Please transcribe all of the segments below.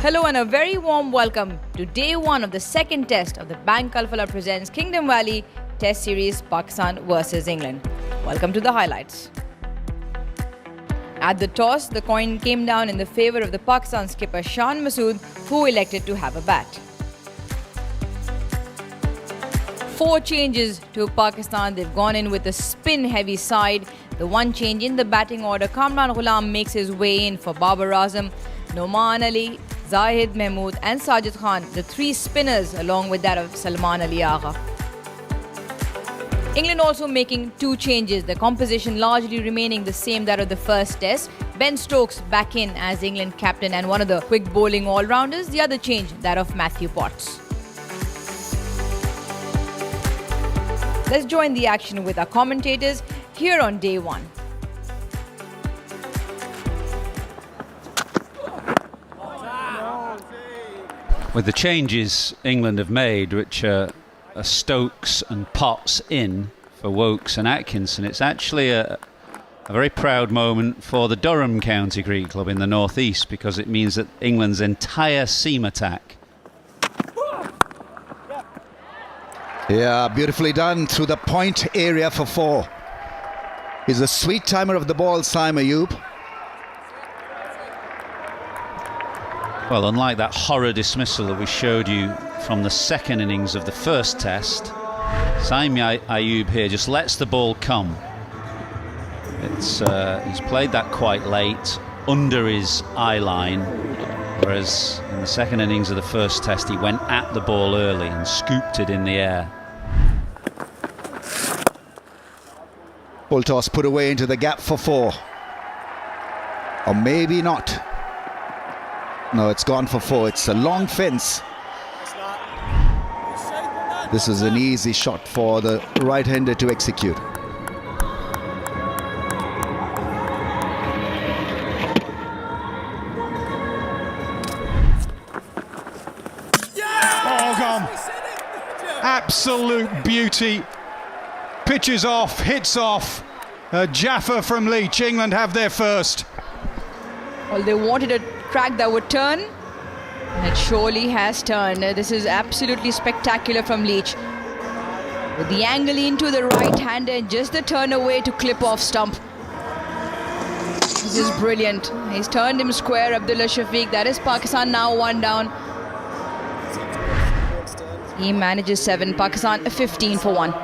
Hello and a very warm welcome to day one of the second test of the Bank Alfala presents Kingdom Valley Test Series Pakistan versus England. Welcome to the highlights. At the toss, the coin came down in the favour of the Pakistan skipper Shan Masood, who elected to have a bat. 4 changes to Pakistan. They've gone in with a spin-heavy side. The one change in the batting order, Kamran Ghulam makes his way in for Babar Azam, Noman Ali, Zahid Mahmood and Sajid Khan, the 3 spinners along with that of Salman Ali Agha. England also making 2 changes, the composition largely remaining the same that of the first test. Ben Stokes back in as England captain and one of the quick bowling all-rounders. The other change, that of Matthew Potts. Let's join the action with our commentators here on day one. With the changes England have made, which are Stokes and Potts in for Wokes and Atkinson, it's actually a very proud moment for the Durham County Cricket Club in the North East, because it means that England's entire seam attack. Yeah, beautifully done through the point area for 4. He's a sweet timer of the ball, Saim Ayub. Well, unlike that horror dismissal that we showed you from the second innings of the first test, Saim Ayub here just lets the ball come. He's played that quite late, under his eye line, whereas in the second innings of the first test he went at the ball early and scooped it in the air. Full toss put away into the gap for 4. Or maybe not. No, it's gone for 4. It's a long fence. This is an easy shot for the right-hander to execute. Oh, gone. Absolute beauty. Pitches off, hits off. Jaffa from Leach. England have their first. Well, they wanted a track that would turn, and it surely has turned. This is absolutely spectacular from Leach. With the angle into the right-hander and just the turn away to clip off stump. This is brilliant. He's turned him square, Abdullah Shafiq. That is Pakistan now 1 down. He manages 7. Pakistan 15 for 1.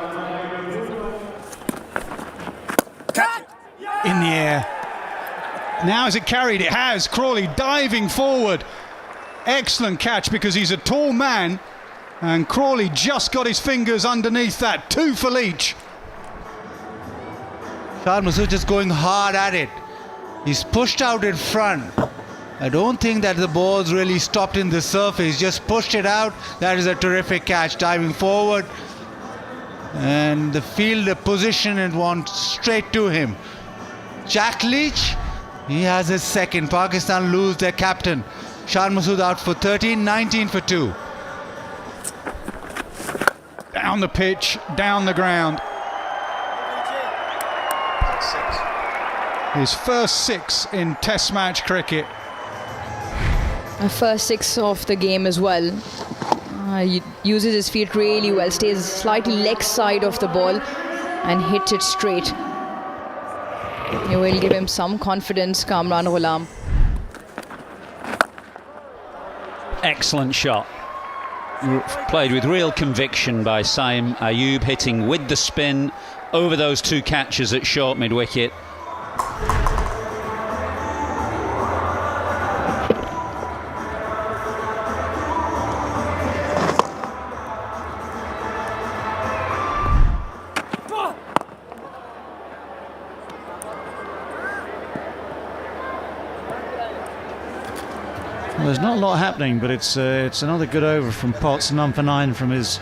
In the air. Now has it carried? It has. Crawley diving forward. Excellent catch, because he's a tall man, and Crawley just got his fingers underneath that. 2 for Leach. Shan Masood just going hard at it. He's pushed out in front. I don't think that the ball's really stopped in the surface. Just pushed it out. That is a terrific catch. Diving forward. And the fielder position and went straight to him. Jack Leach, he has his second. Pakistan lose their captain. Shan Masood out for 13, 19 for 2. Down the pitch, down the ground. His first 6 in Test match cricket. A first 6 of the game as well. He uses his feet really well, stays slightly leg side of the ball and hits it straight. It will give him some confidence, Kamran Ghulam. Excellent shot. Played with real conviction by Saim Ayub, hitting with the spin over those 2 catches at short mid-wicket. Well, there's not a lot happening, but it's another good over from Potts, none for 9 from his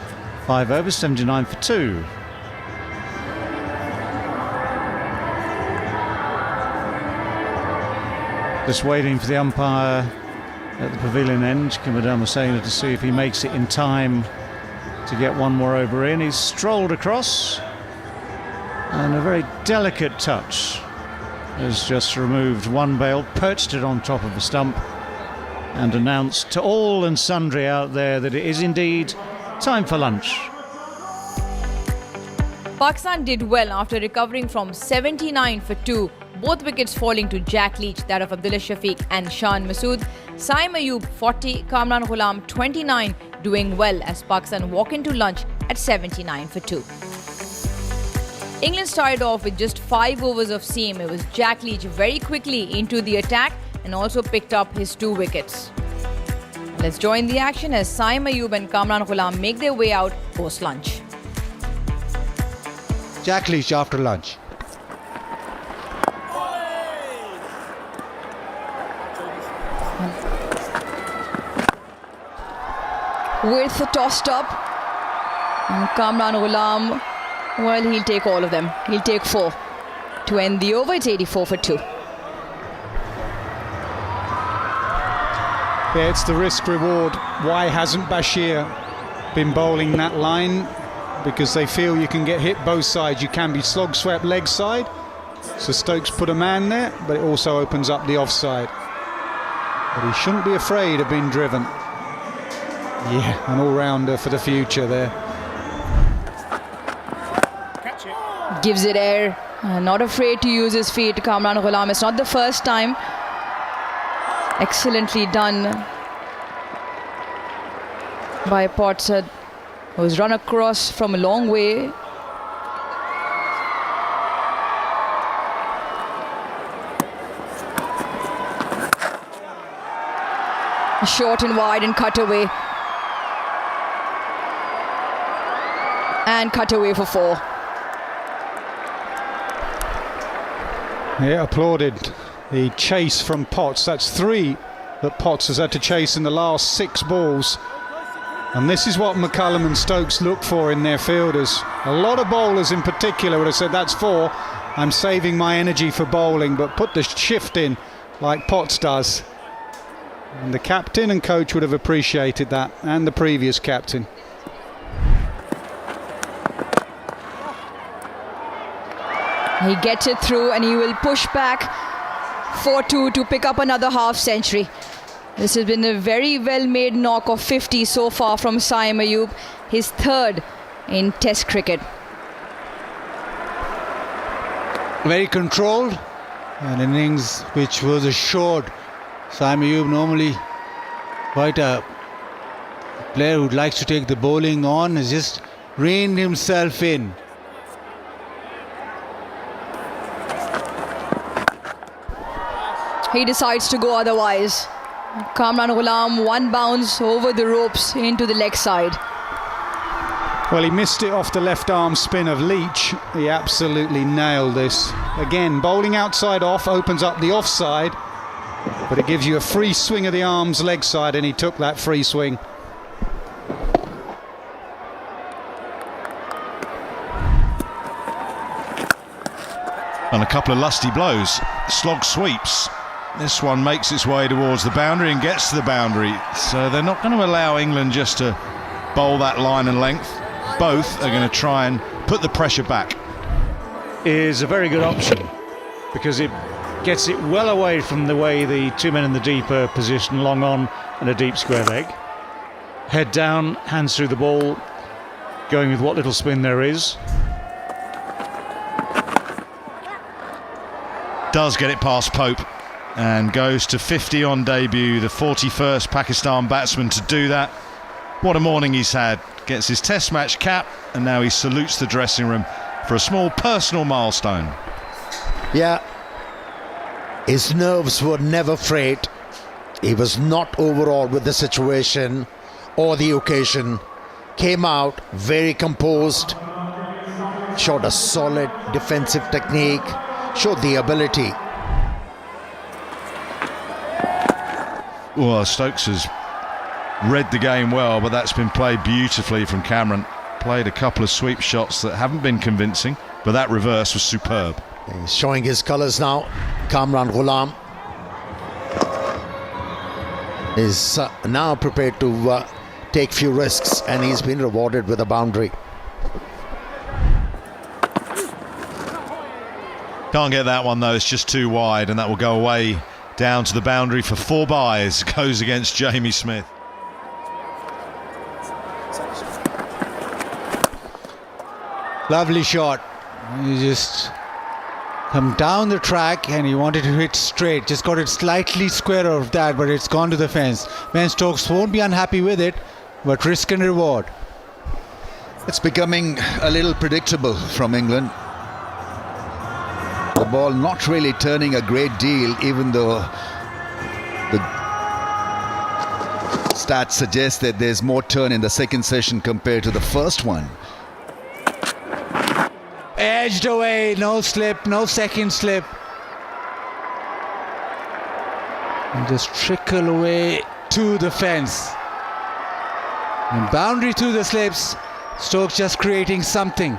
5 overs, 79 for 2. Just waiting for the umpire at the pavilion end, Kimadam Hussain, to see if he makes it in time to get one more over in. He's strolled across, and a very delicate touch has just removed one bail, perched it on top of the stump, and announce to all and sundry out there that it is indeed time for lunch. Pakistan did well after recovering from 79 for 2, both wickets falling to Jack Leach, that of Abdullah Shafiq and Shan Masood. Saim Ayub 40, Kamran Ghulam 29, doing well as Pakistan walk into lunch at 79 for 2. England started off with just 5 overs of seam. It was Jack Leach very quickly into the attack and also picked up his 2 wickets. Let's join the action as Saim Ayub and Kamran Ghulam make their way out post-lunch. Jack Leach after lunch. With the tossed up, and Kamran Ghulam, well, he'll take all of them. He'll take 4 to end the over. It's 84 for 2. Yeah, it's the risk reward. Why hasn't Bashir been bowling that line? Because they feel you can get hit both sides. You can be slog swept leg side, so Stokes put a man there, but it also opens up the offside. But he shouldn't be afraid of being driven. Yeah, an all-rounder for the future there. Gives it air, not afraid to use his feet. Kamran Ghulam, it's not the first time. Excellently done by Potts, who was run across from a long way. Short and wide and cut away. And cut away for 4. Yeah, applauded the chase from Potts. That's 3 that Potts has had to chase in the last 6 balls. And this is what McCullum and Stokes look for in their fielders. A lot of bowlers in particular would have said, that's 4, I'm saving my energy for bowling, but put the shift in like Potts does. And the captain and coach would have appreciated that, and the previous captain. He gets it through and he will push back 4-2 to pick up another half century. This has been a very well-made knock of 50 so far from Saim Ayub, his 3rd in Test cricket. Very controlled, an innings which was assured. Saim Ayub normally quite a player who likes to take the bowling on, has just reined himself in. He decides to go otherwise. Kamran Ghulam, 1 bounce over the ropes into the leg side. Well, he missed it off the left arm spin of Leach. He absolutely nailed this. Again, bowling outside off opens up the offside, but it gives you a free swing of the arms leg side, and he took that free swing. And a couple of lusty blows, slog sweeps. This one makes its way towards the boundary and gets to the boundary. So they're not going to allow England just to bowl that line and length. Both are going to try and put the pressure back. Is a very good option because it gets it well away from the way the 2 men in the deeper position, long on and a deep square leg. Head down, hands through the ball, going with what little spin there is. Does get it past Pope and goes to 50 on debut, the 41st Pakistan batsman to do that. What a morning he's had. Gets his test match cap and now he salutes the dressing room for a small personal milestone. Yeah, his nerves were never frayed. He was not overawed with the situation or the occasion. Came out very composed, showed a solid defensive technique, showed the ability. Well, Stokes has read the game well, but that's been played beautifully from Cameron. Played a couple of sweep shots that haven't been convincing, but that reverse was superb. He's showing his colours now. Kamran Ghulam is now prepared to take few risks, and he's been rewarded with a boundary. Can't get that one though, it's just too wide, and that will go away down to the boundary for 4 byes, goes against Jamie Smith. Lovely shot. You just come down the track and he wanted to hit straight. Just got it slightly square of that, but it's gone to the fence. Ben Stokes won't be unhappy with it, but risk and reward. It's becoming a little predictable from England. The ball not really turning a great deal, even though the stats suggest that there's more turn in the second session compared to the first one. Edged away, no slip, no second slip. And just trickle away to the fence. And boundary to the slips. Stokes just creating something.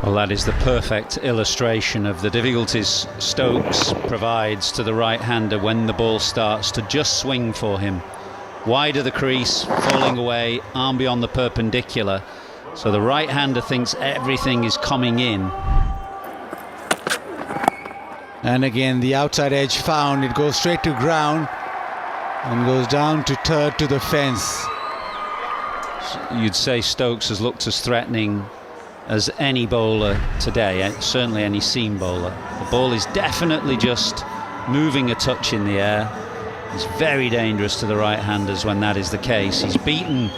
Well, that is the perfect illustration of the difficulties Stokes provides to the right-hander when the ball starts to just swing for him. Wide of the crease, falling away, arm beyond the perpendicular. So the right-hander thinks everything is coming in. And again, the outside edge found. It goes straight to ground and goes down to third to the fence. You'd say Stokes has looked as threatening as any bowler today, certainly any seam bowler. The ball is definitely just moving a touch in the air. It's very dangerous to the right-handers when that is the case. He's beaten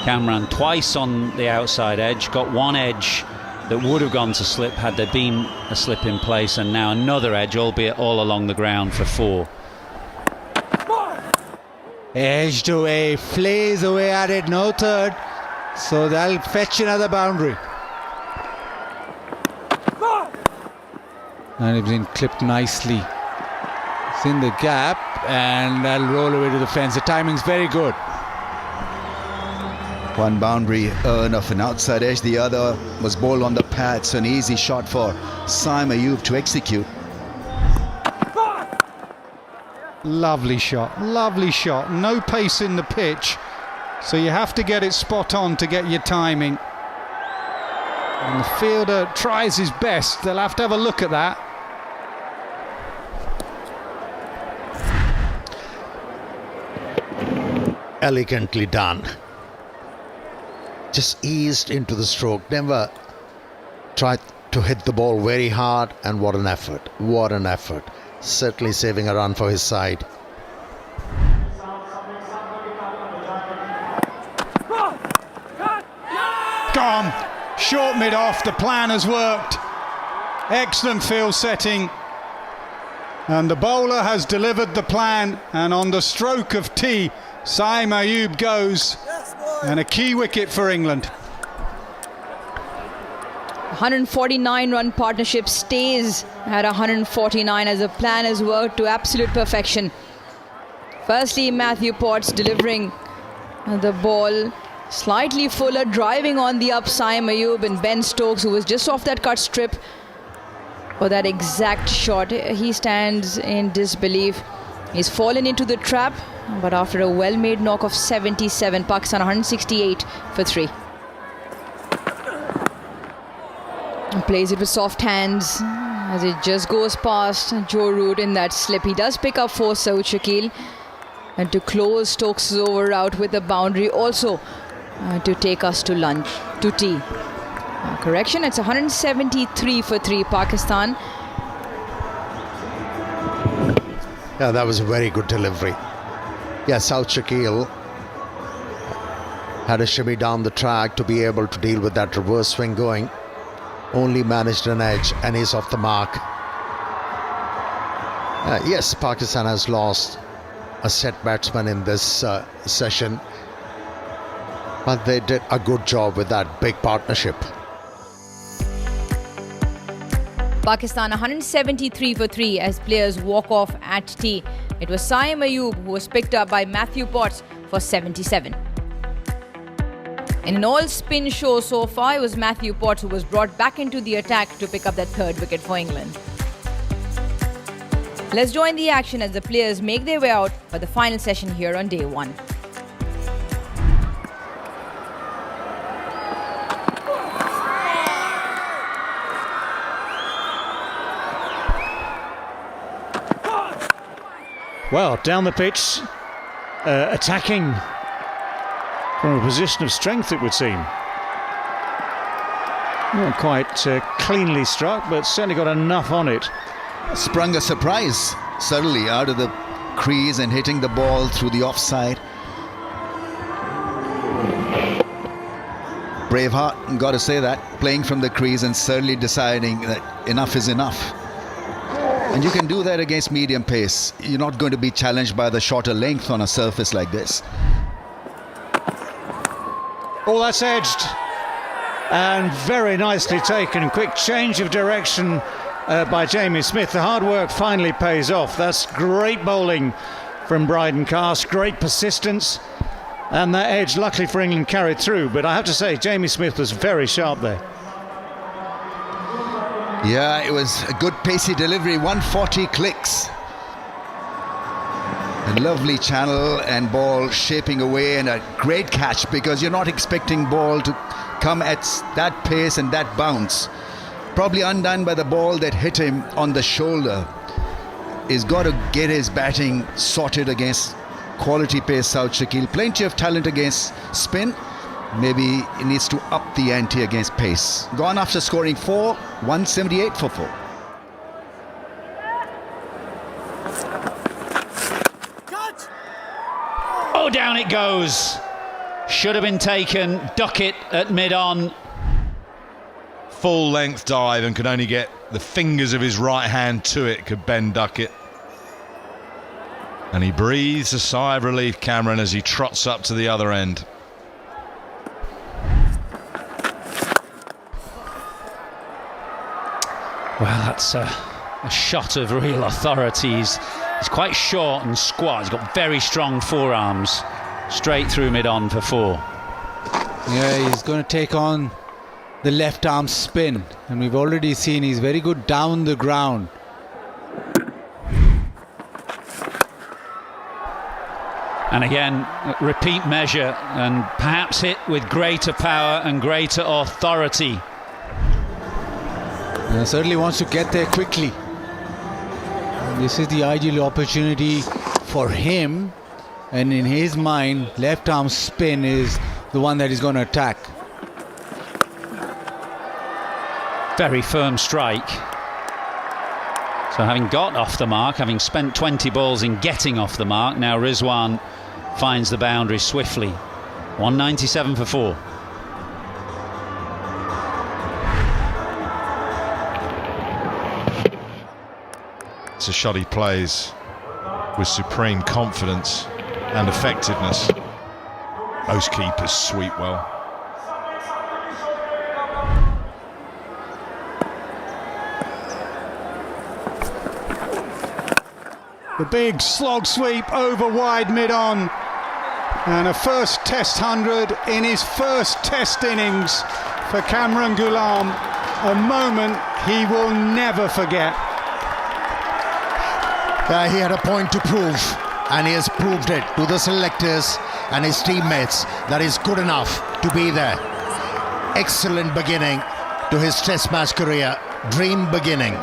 Kamran twice on the outside edge, got one edge that would have gone to slip had there been a slip in place, and now another edge, albeit all along the ground, for 4. Edged away, flays away at it, no third. So that'll fetch another boundary. And it's been clipped nicely. It's in the gap and that'll roll away to the fence. The timing's very good. One boundary earn of an outside edge, the other was bowled on the pad, so an easy shot for Saim Ayub to execute. Lovely shot, lovely shot. No pace in the pitch, so you have to get it spot on to get your timing. And the fielder tries his best. They'll have to have a look at that. Elegantly done. Just eased into the stroke. Never tried to hit the ball very hard, and what an effort. What an effort. Certainly saving a run for his side. Gone. Short mid off. The plan has worked. Excellent field setting. And the bowler has delivered the plan. And on the stroke of tea, Saim Ayub goes. And a key wicket for England. 149-run partnership stays at 149 as the plan has worked to absolute perfection. Firstly, Matthew Potts delivering the ball slightly fuller, driving on the up Saim Ayub, and Ben Stokes, who was just off that cut strip for that exact shot. He stands in disbelief. He's fallen into the trap, but after a well-made knock of 77, Pakistan 168 for 3. Plays it with soft hands as it just goes past Joe Root in that slip. He does pick up 4, Saud Shakil, and to close Stokes' over out with a boundary also to take us to lunch, to tea. Correction, it's 173 for 3 Pakistan. Yeah, that was a very good delivery. Yeah, Saud Shakil had a shimmy down the track to be able to deal with that reverse swing going. Only managed an edge and is off the mark. Yes, Pakistan has lost a set batsman in this session, but they did a good job with that big partnership. Pakistan 173 for 3 as players walk off at tea. It was Saim Ayub who was picked up by Matthew Potts for 77. In an all-spin show so far, it was Matthew Potts who was brought back into the attack to pick up that 3rd wicket for England. Let's join the action as the players make their way out for the final session here on day 1. Well, down the pitch, attacking from a position of strength, it would seem. Not quite cleanly struck, but certainly got enough on it. Sprung a surprise suddenly out of the crease and hitting the ball through the offside. Braveheart, got to say that, playing from the crease and certainly deciding that enough is enough. And you can do that against medium pace. You're not going to be challenged by the shorter length on a surface like this. Oh, that's edged. And very nicely taken. Quick change of direction by Jamie Smith. The hard work finally pays off. That's great bowling from Bryden Cast. Great persistence. And that edge, luckily for England, carried through. But I have to say, Jamie Smith was very sharp there. Yeah, it was a good pacey delivery, 140 clicks. A lovely channel and ball shaping away, and a great catch, because you're not expecting ball to come at that pace and that bounce. Probably undone by the ball that hit him on the shoulder. He's got to get his batting sorted against quality pace South Shakil. Plenty of talent against spin. Maybe he needs to up the ante against pace. Gone after scoring 4, 178 for 4. Oh, down it goes. Should have been taken. Duck it at mid-on. Full length dive and could only get the fingers of his right hand to it, could Ben Duckett. And he breathes a sigh of relief, Cameron, as he trots up to the other end. Well, that's a shot of real authority. He's quite short and squat. He's got very strong forearms. Straight through mid-on for 4. Yeah, he's going to take on the left arm spin. And we've already seen he's very good down the ground. And again, repeat measure, and perhaps hit with greater power and greater authority. Certainly wants to get there quickly. This is the ideal opportunity for him, and in his mind, left arm spin is the one that he's going to attack. Very firm strike. So having got off the mark, having spent 20 balls in getting off the mark, now Rizwan finds the boundary swiftly. 197 for 4. It's a shot he plays with supreme confidence and effectiveness. Most keepers sweep well. The big slog sweep over wide mid-on. And a first Test 100 in his first Test innings for Cameron Ghulam. A moment he will never forget. He had a point to prove, and he has proved it to the selectors and his teammates that he's good enough to be there. Excellent beginning to his Test match career. Dream beginning.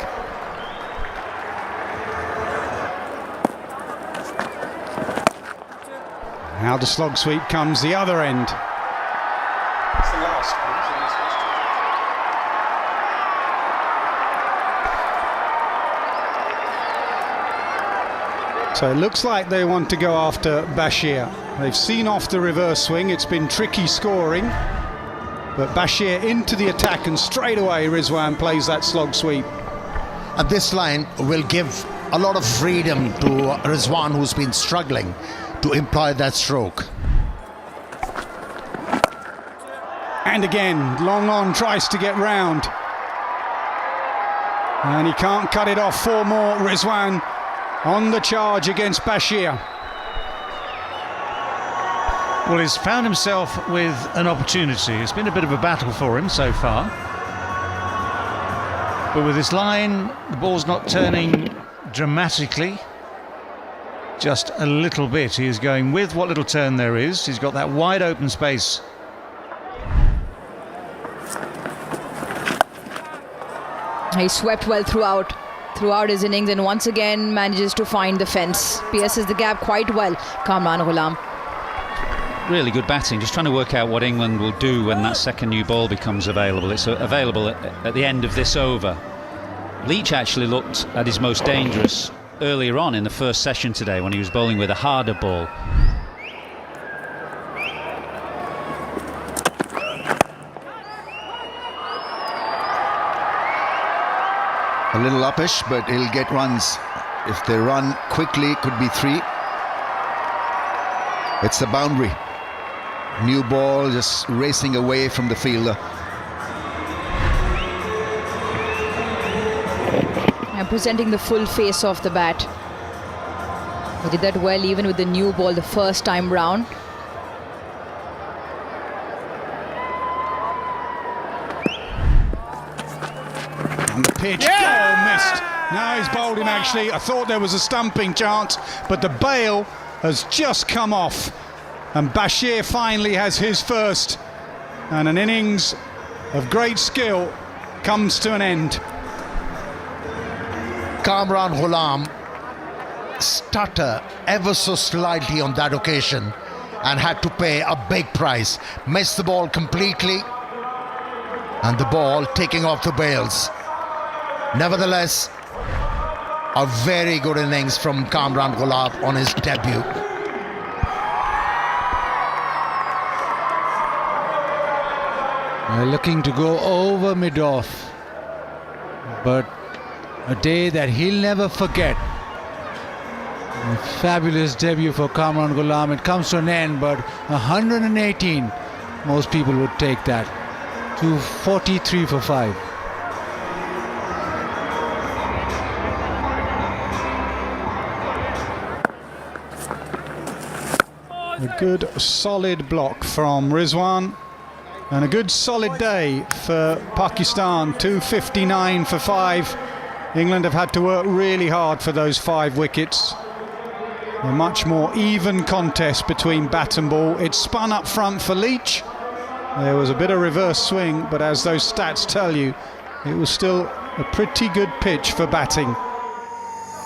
Now the slog sweep comes the other end. So it looks like they want to go after Bashir. They've seen off the reverse swing. It's been tricky scoring. But Bashir into the attack, and straight away Rizwan plays that slog sweep. And this line will give a lot of freedom to Rizwan, who's been struggling to employ that stroke. And again, long on, tries to get round. And he can't cut it off. 4 more. Rizwan on the charge against Bashir. Well, he's found himself with an opportunity. It's been a bit of a battle for him so far. But with this line, the ball's not turning dramatically. Just a little bit. He is going with what little turn there is. He's got that wide open space. He swept well throughout. throughout his innings and once again manages to find the fence. Pierces the gap quite well, Kamran Ghulam. Really good batting, just trying to work out what England will do when that second new ball becomes available. It's available at the end of this over. Leach actually looked at his most dangerous earlier on in the first session today when he was bowling with a harder ball. A little uppish, but he'll get runs. If they run quickly, it could be 3. It's the boundary. New ball just racing away from the fielder. And presenting the full face of the bat. He did that well even with the new ball the first time round. On the pitch, oh, missed. Now he's bowled him actually. I thought there was a stumping chance, but the bail has just come off. And Bashir finally has his first. And an innings of great skill comes to an end. Kamran Ghulam stutter ever so slightly on that occasion and had to pay a big price. Missed the ball completely and the ball taking off the bails. Nevertheless, a very good innings from Kamran Ghulam on his debut. They're looking to go over mid-off, but a day that he'll never forget. A fabulous debut for Kamran Ghulam. It comes to an end, but 118, most people would take that. 243 for 5. A good solid block from Rizwan. And a good solid day for Pakistan. 259 for 5. England have had to work really hard for those 5 wickets. A much more even contest between bat and ball. It spun up front for Leach. There was a bit of reverse swing, but as those stats tell you, it was still a pretty good pitch for batting.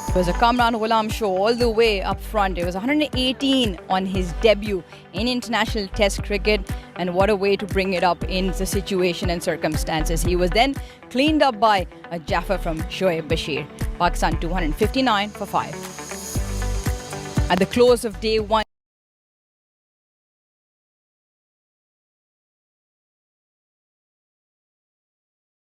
It was a Kamran Ghulam show all the way up front. It was 118 on his debut in international test cricket, and what a way to bring it up in the situation and circumstances. He was then cleaned up by a Jaffer from Shoaib Bashir. Pakistan 259 for 5. At the close of day 1.